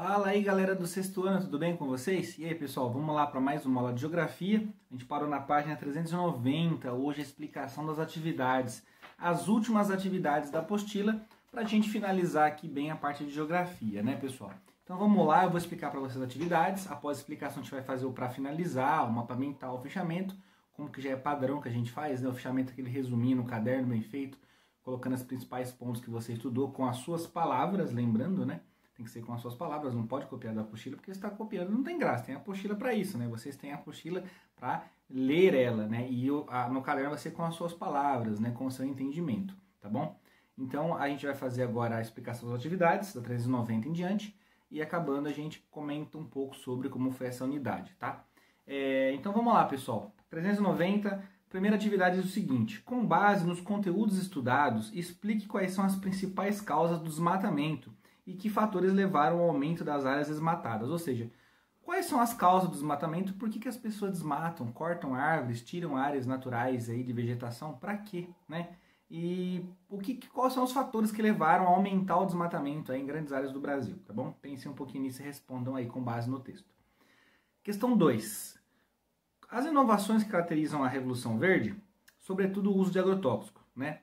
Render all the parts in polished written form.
Fala aí, galera do sexto ano, tudo bem com vocês? E aí, pessoal, vamos lá para mais uma aula de geografia. A gente parou na página 390, hoje a explicação das atividades, as últimas atividades da apostila, para a gente finalizar aqui bem a parte de geografia, né, pessoal? Então vamos lá, eu vou explicar para vocês as atividades. Após a explicação, a gente vai fazer o para finalizar, o mapa mental, o fechamento, como que já é padrão que a gente faz, né? O fechamento é aquele resuminho no caderno bem feito, colocando os principais pontos que você estudou com as suas palavras, lembrando, né? Tem que ser com as suas palavras, não pode copiar da apostila, porque você está copiando, não tem graça, tem a apostila para isso, né? Vocês têm a apostila para ler ela, né? E no caderno vai ser com as suas palavras, né? Com o seu entendimento, tá bom? Então, a gente vai fazer agora a explicação das atividades, da 390 em diante, e acabando a gente comenta um pouco sobre como foi essa unidade, tá? Então, vamos lá, pessoal. 390, primeira atividade é o seguinte: com base nos conteúdos estudados, explique quais são as principais causas do desmatamento e que fatores levaram ao aumento das áreas desmatadas. Ou seja, quais são as causas do desmatamento, por que as pessoas desmatam, cortam árvores, tiram áreas naturais aí de vegetação, para quê, né? E quais são os fatores que levaram a aumentar o desmatamento aí em grandes áreas do Brasil, tá bom? Pensem um pouquinho nisso e respondam aí com base no texto. Questão 2. As inovações que caracterizam a Revolução Verde, sobretudo o uso de agrotóxico, né?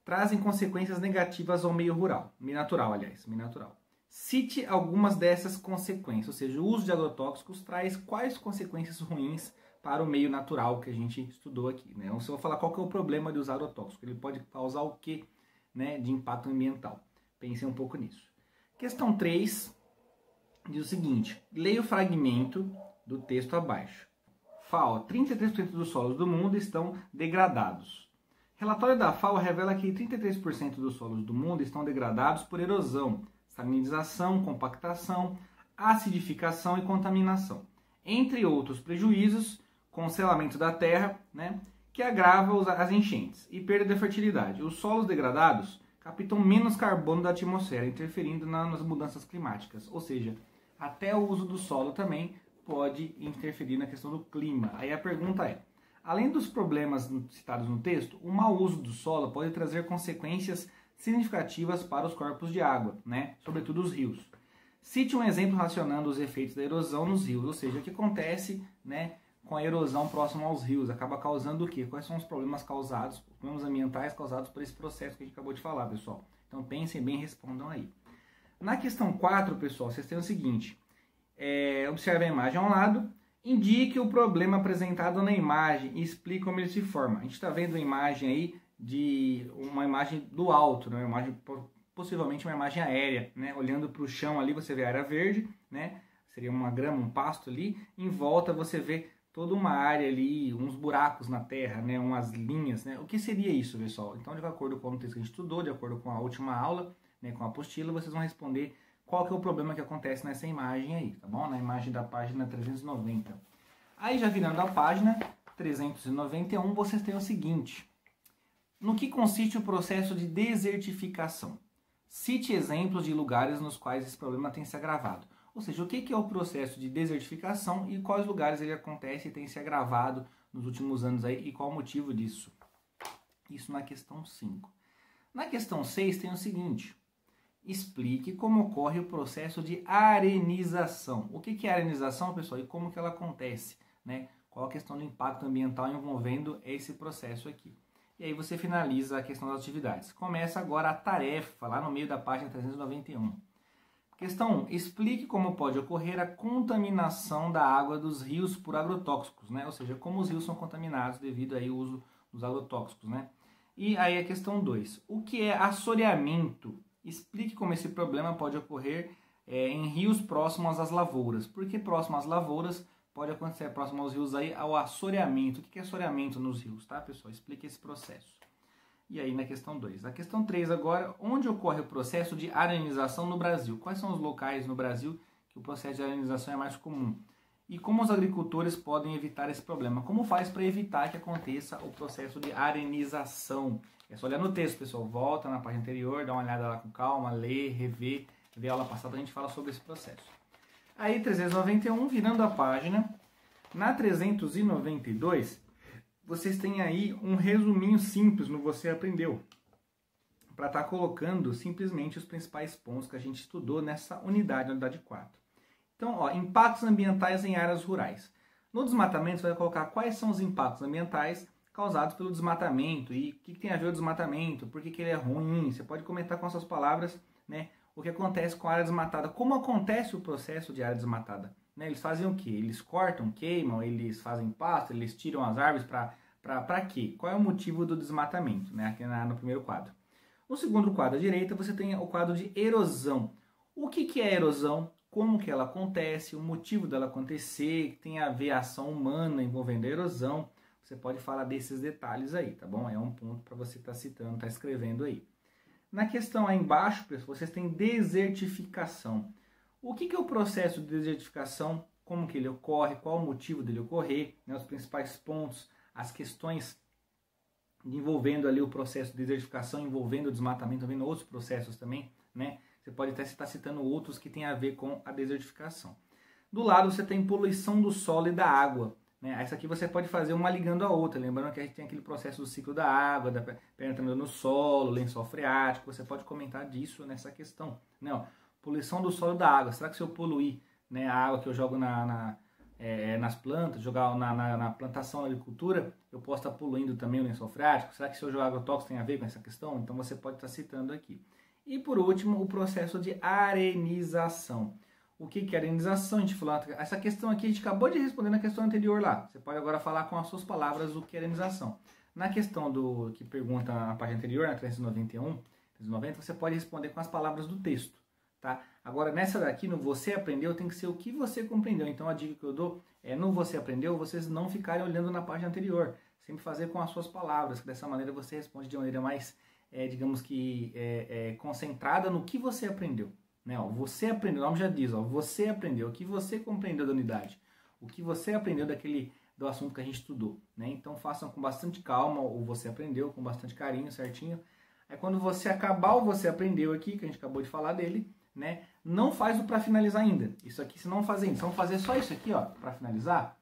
Trazem consequências negativas ao meio rural, meio natural. Cite algumas dessas consequências, ou seja, o uso de agrotóxicos traz quais consequências ruins para o meio natural que a gente estudou aqui, né? Então, se eu vou falar qual que é o problema de usar agrotóxico, ele pode causar o que, né, de impacto ambiental? Pensem um pouco nisso. Questão 3 diz o seguinte: leia o fragmento do texto abaixo. FAO, 33% dos solos do mundo estão degradados. Relatório da FAO revela que 33% dos solos do mundo estão degradados por erosão, salinização, compactação, acidificação e contaminação, entre outros prejuízos, com o selamento da terra, né, que agrava as enchentes e perda de fertilidade. Os solos degradados captam menos carbono da atmosfera, interferindo nas mudanças climáticas, ou seja, até o uso do solo também pode interferir na questão do clima. Aí a pergunta é: além dos problemas citados no texto, o mau uso do solo pode trazer consequências significativas para os corpos de água, né? Sobretudo os rios. Cite um exemplo relacionando os efeitos da erosão nos rios, ou seja, o que acontece, né, com a erosão próximo aos rios, acaba causando o quê? Quais são os problemas causados, os problemas ambientais causados por esse processo que a gente acabou de falar, pessoal? Então pensem bem e respondam aí. Na questão 4, pessoal, vocês têm o seguinte: observe a imagem ao lado, indique o problema apresentado na imagem e explique como ele se forma. A gente está vendo uma imagem aí uma imagem do alto, né? Uma imagem, possivelmente uma imagem aérea, né? Olhando para o chão ali você vê a área verde, né? Seria uma grama, um pasto ali. Em volta você vê toda uma área ali, uns buracos na terra, né? Umas linhas, né? O que seria isso, pessoal? Então, de acordo com o texto que a gente estudou, de acordo com a última aula, né, com a apostila, vocês vão responder qual que é o problema que acontece nessa imagem aí, tá bom? Na imagem da página 390. Aí, já virando a página 391, vocês têm o seguinte: no que consiste o processo de desertificação? Cite exemplos de lugares nos quais esse problema tem se agravado. Ou seja, o que é o processo de desertificação e quais lugares ele acontece e tem se agravado nos últimos anos aí e qual o motivo disso? Isso na questão 5. Na questão 6 tem o seguinte: explique como ocorre o processo de arenização. O que é arenização, pessoal, e como que ela acontece, né? Qual a questão do impacto ambiental envolvendo esse processo aqui? E aí você finaliza a questão das atividades. Começa agora a tarefa, lá no meio da página 391. Questão 1. Explique como pode ocorrer a contaminação da água dos rios por agrotóxicos, né? Ou seja, como os rios são contaminados devido aí ao uso dos agrotóxicos, né? E aí a questão 2. O que é assoreamento? Explique como esse problema pode ocorrer em rios próximos às lavouras. Por que próximo às lavouras? Pode acontecer próximo aos rios aí ao assoreamento. O que é assoreamento nos rios, tá, pessoal? Explique esse processo. E aí na questão 2. Na questão 3 agora, onde ocorre o processo de arenização no Brasil? Quais são os locais no Brasil que o processo de arenização é mais comum? E como os agricultores podem evitar esse problema? Como faz para evitar que aconteça o processo de arenização? É só olhar no texto, pessoal. Volta na página anterior, dá uma olhada lá com calma, lê, revê, vê a aula passada, a gente fala sobre esse processo. Aí 391, virando a página, na 392, vocês têm aí um resuminho simples no Você Aprendeu, para estar colocando simplesmente os principais pontos que a gente estudou nessa unidade 4. Então, ó, impactos ambientais em áreas rurais. No desmatamento, você vai colocar quais são os impactos ambientais causados pelo desmatamento e o que tem a ver o desmatamento, por que ele é ruim. Você pode comentar com as suas palavras, né, o que acontece com a área desmatada, como acontece o processo de área desmatada. Né? Eles fazem o quê? Eles cortam, queimam, eles fazem pasto, eles tiram as árvores para quê? Qual é o motivo do desmatamento? Né? Aqui no primeiro quadro. No segundo quadro à direita, você tem o quadro de erosão. O que é erosão? Como que ela acontece? O motivo dela acontecer? Tem a ver a ação humana envolvendo a erosão? Você pode falar desses detalhes aí, tá bom? É um ponto para você estar citando, estar escrevendo aí. Na questão aí embaixo, pessoal, vocês têm desertificação. O que é o processo de desertificação? Como que ele ocorre? Qual o motivo dele ocorrer? Né? Os principais pontos, as questões envolvendo ali o processo de desertificação, envolvendo o desmatamento, envolvendo outros processos também, né? Você pode até estar citando outros que têm a ver com a desertificação. Do lado você tem poluição do solo e da água. Né? Essa aqui você pode fazer uma ligando a outra, lembrando que a gente tem aquele processo do ciclo da água, da penetração no solo, lençol freático, você pode comentar disso nessa questão. Né? Ó, poluição do solo e da água, será que se eu poluir, né, a água que eu jogo nas plantas, jogar na plantação, na agricultura, eu posso estar poluindo também o lençol freático? Será que se eu jogar agrotóxico tem a ver com essa questão? Então você pode estar citando aqui. E por último, o processo de arenização. O que é arenização? A gente falou, essa questão aqui a gente acabou de responder na questão anterior lá. Você pode agora falar com as suas palavras o que é arenização. Na questão do que pergunta na página anterior, na 391, 390, você pode responder com as palavras do texto. Tá? Agora, nessa daqui, no você aprendeu, tem que ser o que você compreendeu. Então, a dica que eu dou é no você aprendeu, vocês não ficarem olhando na página anterior. Sempre fazer com as suas palavras, que dessa maneira você responde de maneira mais, digamos que, concentrada no que você aprendeu. Né? Ó, você aprendeu, o nome já diz, ó, você aprendeu, o que você compreendeu da unidade. O que você aprendeu do assunto que a gente estudou. Né? Então, façam com bastante calma o você aprendeu, com bastante carinho, certinho. Aí, quando você acabar o você aprendeu aqui, que a gente acabou de falar dele, né? Não faz o para finalizar ainda. Isso aqui, se não fazer, então vamos fazer só isso aqui, ó, para finalizar.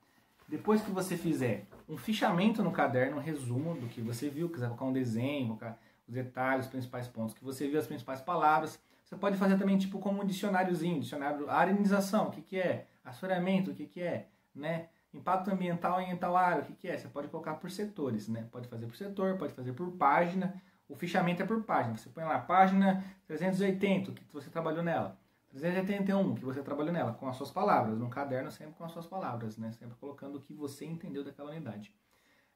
Depois que você fizer um fichamento no caderno, um resumo do que você viu, quiser colocar um desenho, colocar os detalhes, os principais pontos que você viu, as principais palavras. Você pode fazer também tipo como um dicionáriozinho, dicionário arenização, o que é? Assoreamento, o que é? Né? Impacto ambiental em tal área, o que é? Você pode colocar por setores, né? Pode fazer por setor, pode fazer por página. O fichamento é por página. Você põe lá página 380, que você trabalhou nela. 381, que você trabalhou nela, com as suas palavras. No caderno, sempre com as suas palavras, né? Sempre colocando o que você entendeu daquela unidade.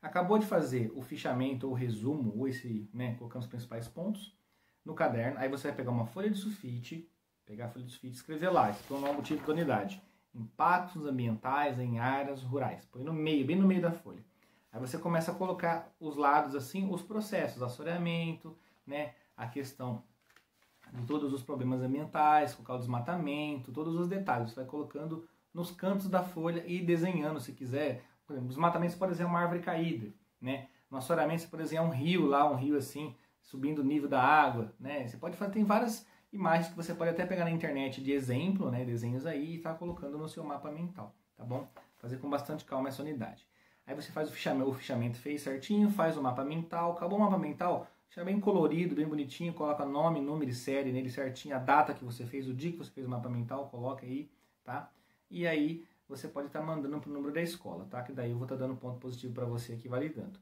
Acabou de fazer o fichamento, ou o resumo, ou esse, né? Colocando os principais pontos no caderno. Aí você vai pegar uma folha de sulfite, e escrever lá. Esse é o nome, o título da unidade. Impactos ambientais em áreas rurais. Põe no meio, bem no meio da folha. Aí você começa a colocar os lados assim, os processos, assoreamento, né, a questão de todos os problemas ambientais, colocar o desmatamento, todos os detalhes. Você vai colocando nos cantos da folha e desenhando, se quiser. Por exemplo, desmatamento você pode desenhar uma árvore caída, né? No assoreamento você pode desenhar um rio assim, subindo o nível da água, né? Você pode fazer, tem várias imagens que você pode até pegar na internet de exemplo, né, desenhos aí e estar colocando no seu mapa mental, tá bom? Fazer com bastante calma essa unidade. Aí você faz o fichamento fez certinho, faz o mapa mental, acabou o mapa mental, deixa bem colorido, bem bonitinho, coloca nome, número e série nele certinho, a data que você fez, o dia que você fez o mapa mental, coloca aí, tá? E aí você pode estar mandando pro número da escola, tá? Que daí eu vou estar dando ponto positivo para você aqui, validando.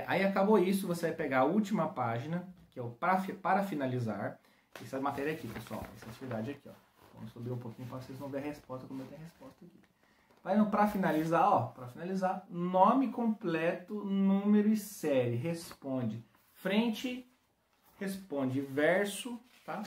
Aí acabou isso, você vai pegar a última página, que é o para finalizar, essa matéria aqui, pessoal, essa atividade aqui, ó. Vamos subir um pouquinho para vocês não verem a resposta, como eu tenho a resposta aqui. Vai no para finalizar, ó, para finalizar, nome completo, número e série. Responde frente, responde verso, tá?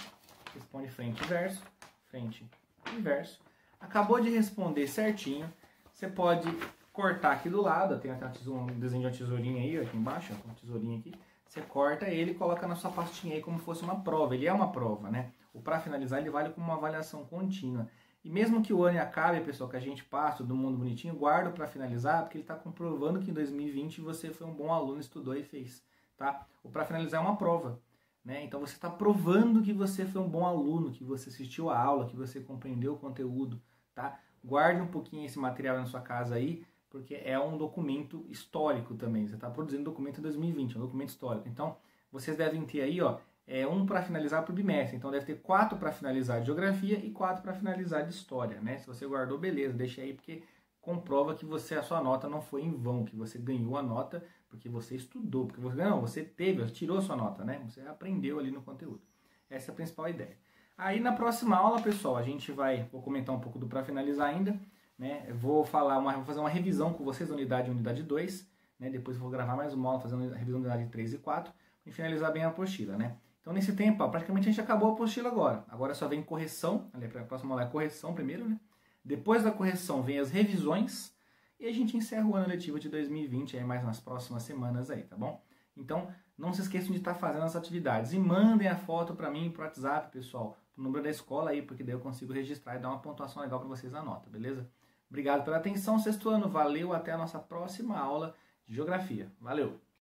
Responde frente e verso. Acabou de responder certinho. Você pode cortar aqui do lado, tem um desenho de uma tesourinha aí, ó, aqui embaixo, ó, uma tesourinha aqui. Você corta ele e coloca na sua pastinha aí como fosse uma prova. Ele é uma prova, né? O para finalizar ele vale como uma avaliação contínua. E mesmo que o ano acabe, pessoal, que a gente passa do mundo bonitinho, guarda para finalizar, porque ele está comprovando que em 2020 você foi um bom aluno, estudou e fez, tá? O para finalizar é uma prova, né? Então você está provando que você foi um bom aluno, que você assistiu a aula, que você compreendeu o conteúdo, tá? Guarde um pouquinho esse material na sua casa aí, porque é um documento histórico também. Você está produzindo documento em 2020, é um documento histórico. Então, vocês devem ter aí, ó, um para finalizar para o bimestre. Então deve ter 4 para finalizar de geografia e 4 para finalizar de história, né? Se você guardou, beleza, deixa aí, porque comprova que a sua nota não foi em vão, que você ganhou a nota porque você estudou, porque você tirou a sua nota, né? Você aprendeu ali no conteúdo. Essa é a principal ideia. Aí na próxima aula, pessoal, vou comentar um pouco do para finalizar ainda, né? Vou fazer uma revisão com vocês da unidade 2, né? Depois eu vou gravar mais uma aula fazendo a revisão da unidade 3 e 4 e finalizar bem a apostila, né? Então nesse tempo, praticamente a gente acabou a apostila agora. Agora só vem correção, a próxima aula é correção primeiro, né? Depois da correção vem as revisões e a gente encerra o ano letivo de 2020 aí mais nas próximas semanas aí, tá bom? Então não se esqueçam de estar fazendo as atividades e mandem a foto para mim pro WhatsApp, pessoal, pro número da escola aí, porque daí eu consigo registrar e dar uma pontuação legal para vocês na nota, beleza? Obrigado pela atenção, sexto ano, valeu, até a nossa próxima aula de geografia. Valeu!